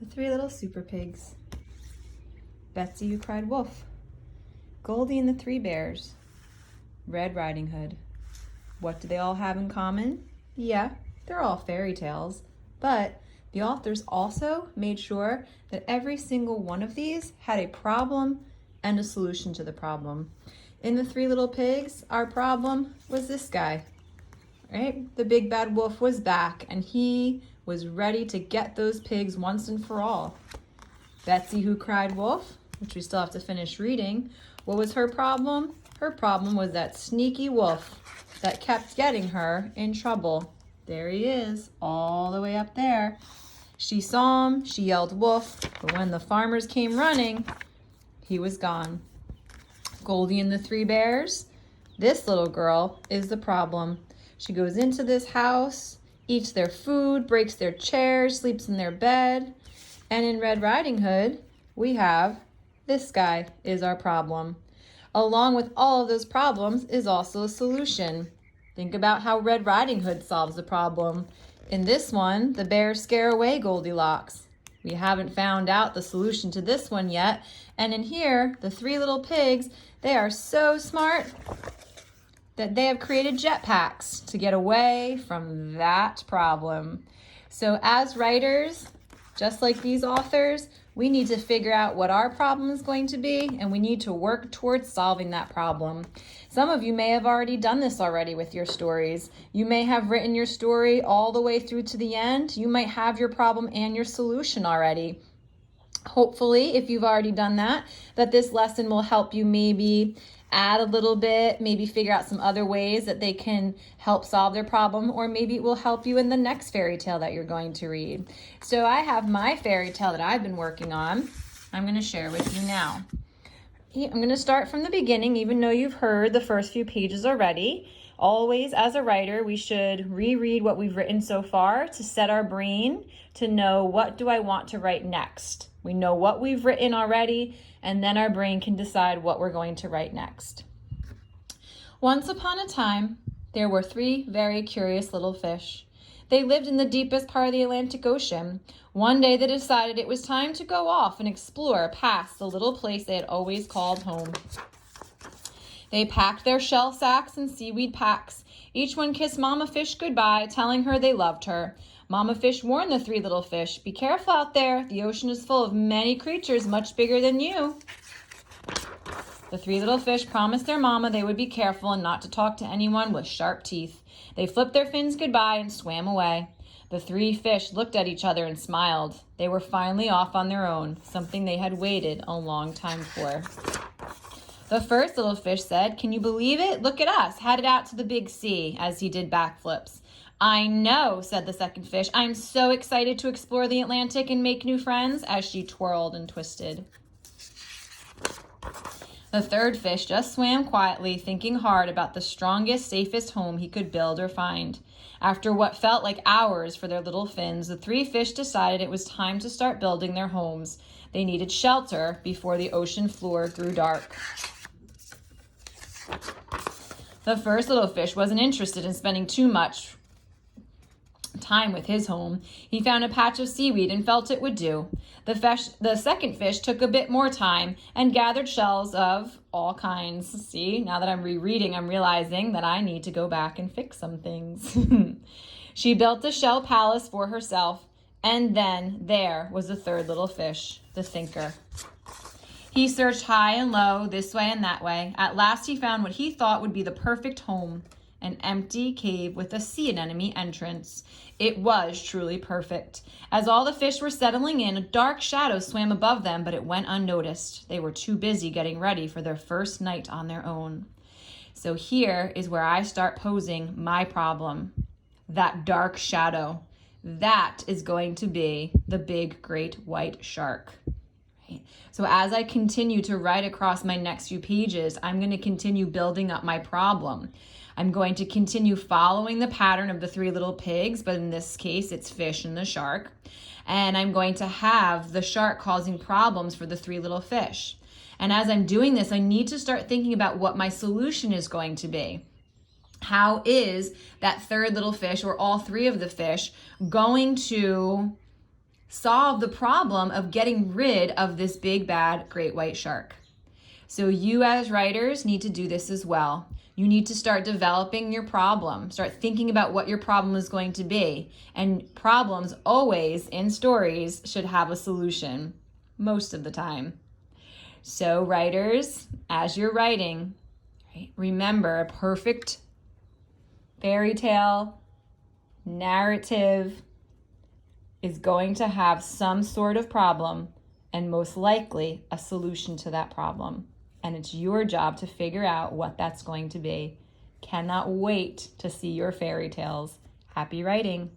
The Three Little Super Pigs. Betsy Who Cried Wolf. Goldie and the Three Bears. Red Riding Hood. What do they all have in common? Yeah, they're all fairy tales, but the authors also made sure that every single one of these had a problem and a solution to the problem. In the Three Little Pigs, our problem was this guy, right? The big bad wolf was back and he was ready to get those pigs once and for all. Betsy Who Cried Wolf, which we still have to finish reading, what was her problem? Her problem was that sneaky wolf that kept getting her in trouble. There he is, all the way up there. She saw him, she yelled wolf, but when the farmers came running, he was gone. Goldie and the Three Bears, this little girl is the problem. She goes into this house, eats their food, breaks their chairs, sleeps in their bed. And in Red Riding Hood, we have this guy is our problem. Along with all of those problems is also a solution. Think about how Red Riding Hood solves the problem. In this one, the bears scare away Goldilocks. We haven't found out the solution to this one yet. And in here, the Three Little Pigs, they are so smart that they have created jetpacks to get away from that problem. So as writers, just like these authors, we need to figure out what our problem is going to be, and we need to work towards solving that problem. Some of you may have already done this already with your stories. You may have written your story all the way through to the end. You might have your problem and your solution already. Hopefully, if you've already done that this lesson will help you maybe add a little bit, maybe figure out some other ways that they can help solve their problem, or maybe it will help you in the next fairy tale that you're going to read. So I have my fairy tale that I've been working on. I'm going to share with you now. I'm going to start from the beginning, even though you've heard the first few pages already. Always, as a writer, we should reread what we've written so far to set our brain to know what do I want to write next. We know what we've written already, and then our brain can decide what we're going to write next. Once upon a time, there were three very curious little fish. They lived in the deepest part of the Atlantic Ocean. One day they decided it was time to go off and explore past the little place they had always called home. They packed their shell sacks and seaweed packs. Each one kissed Mama Fish goodbye, telling her they loved her. Mama Fish warned the three little fish, "Be careful out there. The ocean is full of many creatures much bigger than you." The three little fish promised their mama they would be careful and not to talk to anyone with sharp teeth. They flipped their fins goodbye and swam away. The three fish looked at each other and smiled. They were finally off on their own, something they had waited a long time for. The first little fish said, "Can you believe it? Look at us, headed out to the big sea," as he did backflips. "I know," said the second fish. "I'm so excited to explore the Atlantic and make new friends," as she twirled and twisted. The third fish just swam quietly, thinking hard about the strongest, safest home he could build or find. After what felt like hours for their little fins, the three fish decided it was time to start building their homes. They needed shelter before the ocean floor grew dark. The first little fish wasn't interested in spending too much time with his home. He found a patch of seaweed and felt it would do. The second fish took a bit more time and gathered shells of all kinds. See, now that I'm rereading, I'm realizing that I need to go back and fix some things. She built a shell palace for herself, and then there was the third little fish, the thinker. He searched high and low, this way and that way. At last he found what he thought would be the perfect home, an empty cave with a sea anemone entrance. It was truly perfect. As all the fish were settling in, a dark shadow swam above them, but it went unnoticed. They were too busy getting ready for their first night on their own. So here is where I start posing my problem. That dark shadow. That is going to be the big great white shark. So as I continue to write across my next few pages, I'm going to continue building up my problem. I'm going to continue following the pattern of the three little pigs, but in this case, it's fish and the shark. And I'm going to have the shark causing problems for the three little fish. And as I'm doing this, I need to start thinking about what my solution is going to be. How is that third little fish, or all three of the fish, going to solve the problem of getting rid of this big bad great white shark. So you as writers need to do this as well. You need to start developing your problem. Start thinking about what your problem is going to be. And problems always in stories should have a solution, most of the time. So writers, as you're writing, right, remember a perfect fairy tale narrative is going to have some sort of problem and most likely a solution to that problem. And it's your job to figure out what that's going to be. Cannot wait to see your fairy tales. Happy writing.